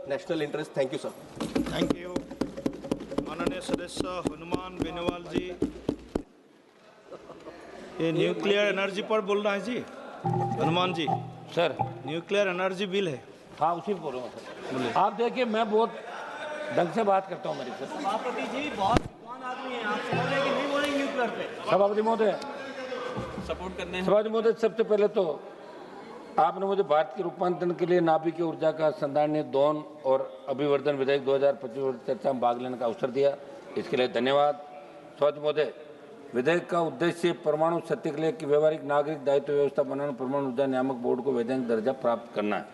national interest. Thank you, sir. Thank you. माननीय सदस्य हनुमान बेनीवाल जी, ये न्यूक्लियर एनर्जी पर बोल रहा है जी। Hanuman ji, sir, nuclear energy bill है। हाँ उसी पे बोल रहा हूँ सर। आप देखिए, मैं बहुत ढंग से बात करता हूँ मेरी सर। सभापति जी बहुत विद्वान आदमी हैं, आप बोल रहे हैं कि नहीं बोलेंगे न्यूक्लियर पे। सभापति महोदय, सपोर्ट करने सभापति महोदय, सबसे पहले तो आपने मुझे भारत के रूपांतरण के लिए नाभिकीय ऊर्जा का संधारणीय दोहन और अभिवर्धन विधेयक 2025 चर्चा में भाग लेने का अवसर दिया, इसके लिए धन्यवाद। सभापति महोदय, विधेयक का उद्देश्य परमाणु शक्ति के लिए एक व्यवहारिक नागरिक दायित्व व्यवस्था बनाना, परमाणु ऊर्जा नियामक बोर्ड को वैधानिक दर्जा प्राप्त करना है।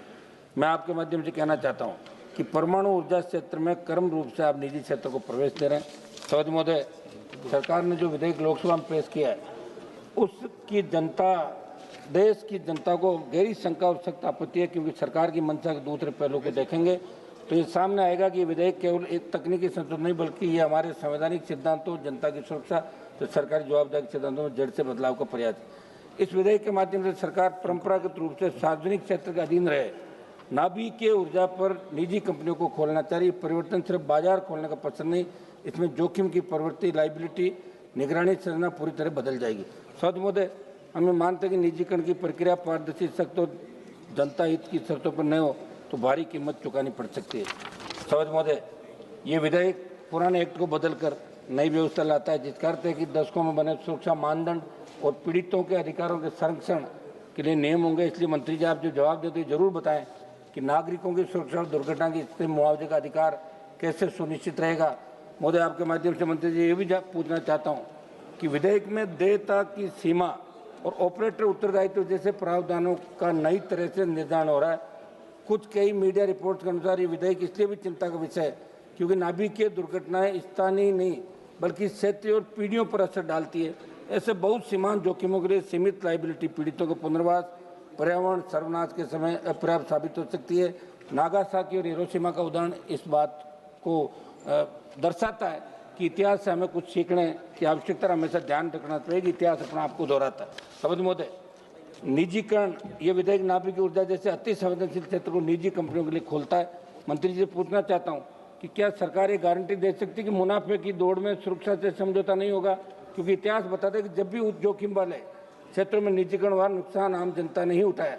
मैं आपके माध्यम से कहना चाहता हूँ कि परमाणु ऊर्जा क्षेत्र में क्रम रूप से आप निजी क्षेत्र को प्रवेश दे रहे हैं। सभापति महोदय, सरकार ने जो विधेयक लोकसभा में पेश किया है, उसकी जनता, देश की जनता को गहरी शंका और सख्त आपत्ति है, क्योंकि सरकार की मंशा के दूसरे पहलू को देखेंगे तो ये सामने आएगा कि विधेयक केवल एक तकनीकी संशोधन नहीं, बल्कि ये हमारे संवैधानिक सिद्धांतों, जनता की सुरक्षा तो सरकारी जवाबदारी के सिद्धांतों में जड़ से बदलाव का प्रयास है। इस विधेयक के माध्यम से सरकार परंपरागत रूप से सार्वजनिक क्षेत्र के अधीन रहे नाभिकीय ऊर्जा पर निजी कंपनियों को खोलना चाह रही। परिवर्तन सिर्फ बाजार खोलने का पसंद नहीं, इसमें जोखिम की प्रवृत्ति, लाइबिलिटी, निगरानी संरचना पूरी तरह बदल जाएगी। सभापति महोदय, हमें मानते हैं कि निजीकरण की प्रक्रिया पारदर्शी, सख्त और जनता हित की शर्तों पर न हो तो भारी कीमत चुकानी पड़ सकती है। सभापति महोदय, ये विधेयक पुराने एक्ट को बदलकर नई व्यवस्था लाता है, जिसका अर्थ है कि दशकों में बने सुरक्षा मानदंड और पीड़ितों के अधिकारों के संरक्षण के लिए नियम होंगे। इसलिए मंत्री जी, आप जो जवाब देते हैं जरूर बताएं कि नागरिकों की सुरक्षा और दुर्घटना की स्थिति में मुआवजे का अधिकार कैसे सुनिश्चित रहेगा। महोदय, आपके माध्यम से मंत्री जी ये भी पूछना चाहता हूँ कि विधेयक में देयता की सीमा और ऑपरेटर उत्तरदायित्व जैसे प्रावधानों का नई तरह से निर्धारण हो रहा है। कुछ कई मीडिया रिपोर्ट्स के अनुसार ये विधेयक इसलिए भी चिंता का विषय है क्योंकि नाभिकीय दुर्घटनाएं स्थानीय नहीं बल्कि क्षेत्रीय और पीढ़ियों पर असर डालती है। ऐसे बहुत सीमांत जोखिमों के लिए सीमित लाइबिलिटी पीड़ितों के पुनर्वास, पर्यावरण सर्वनाश के समय अपर्याप्त साबित हो सकती है। नागासाकी और हिरोशिमा का उदाहरण इस बात को दर्शाता है कि इतिहास से हमें कुछ सीखने की आवश्यकता हमेशा ध्यान रखना चाहिए। इतिहास अपने आप को दोहराता है। सभापति महोदय, निजीकरण, ये विधेयक नाभिकीय ऊर्जा जैसे अति संवेदनशील क्षेत्र को निजी कंपनियों के लिए खोलता है। मंत्री जी से पूछना चाहता हूँ कि क्या सरकार ये गारंटी दे सकती है कि मुनाफे की दौड़ में सुरक्षा से समझौता नहीं होगा, क्योंकि इतिहास बताता है कि जब भी उच्च जोखिम वाले क्षेत्रों में निजीकरण हुआ नुकसान आम जनता ने ही उठाया।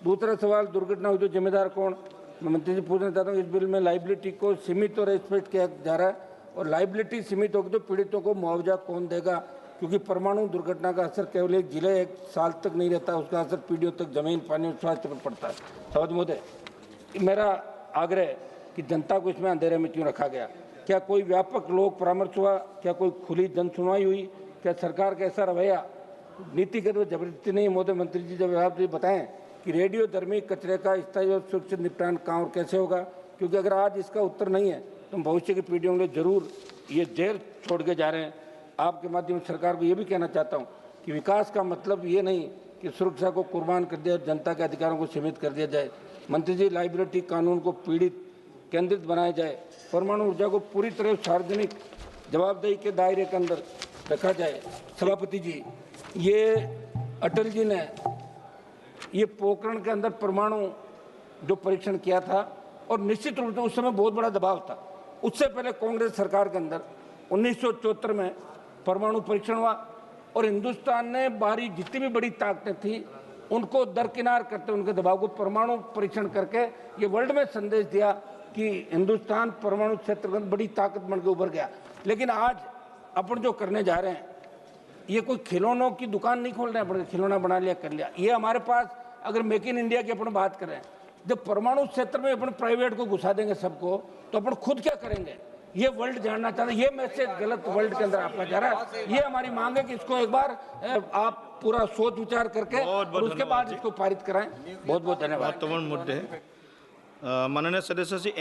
दूसरा सवाल, दुर्घटना हुई तो जिम्मेदार कौन। मैं मंत्री जी पूछना चाहता हूँ, इस बिल में लाइबिलिटी को सीमित और स्पष्ट किया जा रहा है, और लाइबिलिटी सीमित होगी तो पीड़ितों को मुआवजा कौन देगा, क्योंकि परमाणु दुर्घटना का असर केवल एक जिले एक साल तक नहीं रहता, उसका असर पीढ़ियों तक जमीन, पानी और स्वास्थ्य पर पड़ता है। सभापति महोदय, मेरा आग्रह है कि जनता को इसमें अंधेरे में क्यों रखा गया। क्या कोई व्यापक लोक परामर्श हुआ, क्या कोई खुली जन सुनवाई हुई, क्या सरकार का ऐसा रवैया नीतिगत व जबरदस्ती नहीं। महोदय मंत्री जी, जब आप ये बताएं कि रेडियो धर्मी कचरे का स्थायी और सुरक्षित निपटान कहाँ और कैसे होगा, क्योंकि अगर आज इसका उत्तर नहीं है तो हम भविष्य की पीढ़ियों के लिए जरूर ये जेल छोड़ के जा रहे हैं। आपके माध्यम से सरकार को ये भी कहना चाहता हूँ कि विकास का मतलब ये नहीं कि सुरक्षा को कुर्बान कर दिया, जनता के अधिकारों को सीमित कर दिया जाए। मंत्री जी, लाइबिलिटी कानून को पीड़ित केंद्रित बनाया जाए, परमाणु ऊर्जा को पूरी तरह सार्वजनिक जवाबदेही के दायरे के अंदर रखा जाए। सभापति जी, ये अटल जी ने ये पोखरण के अंदर परमाणु जो परीक्षण किया था, और निश्चित रूप से उस समय बहुत बड़ा दबाव था। उससे पहले कांग्रेस सरकार के अंदर 1974 में परमाणु परीक्षण हुआ, और हिंदुस्तान ने बाहरी जितनी भी बड़ी ताकतें थी उनको दरकिनार करते, उनके दबाव को परमाणु परीक्षण करके ये वर्ल्ड में संदेश दिया कि हिंदुस्तान परमाणु क्षेत्र में बड़ी ताकत बन के उभर गया। लेकिन आज अपन जो करने जा रहे हैं, ये कोई खिलौनों की दुकान नहीं खोल रहे हैं, अपन खिलौना बना लिया कर लिया। ये हमारे पास अगर मेक इन इंडिया की अपन बात करें, जब परमाणु क्षेत्र में अपन प्राइवेट को घुसा देंगे सबको, तो अपन खुद क्या करेंगे, ये वर्ल्ड जानना चाहता है। ये मैसेज गलत वर्ल्ड के अंदर आपका जा रहा है। ये हमारी मांग है कि इसको एक बार आप पूरा सोच विचार करके और उसके बाद इसको पारित कराएं। बहुत बहुत धन्यवाद। महत्वपूर्ण मुद्दे हैं। माननीय सदस्य श्री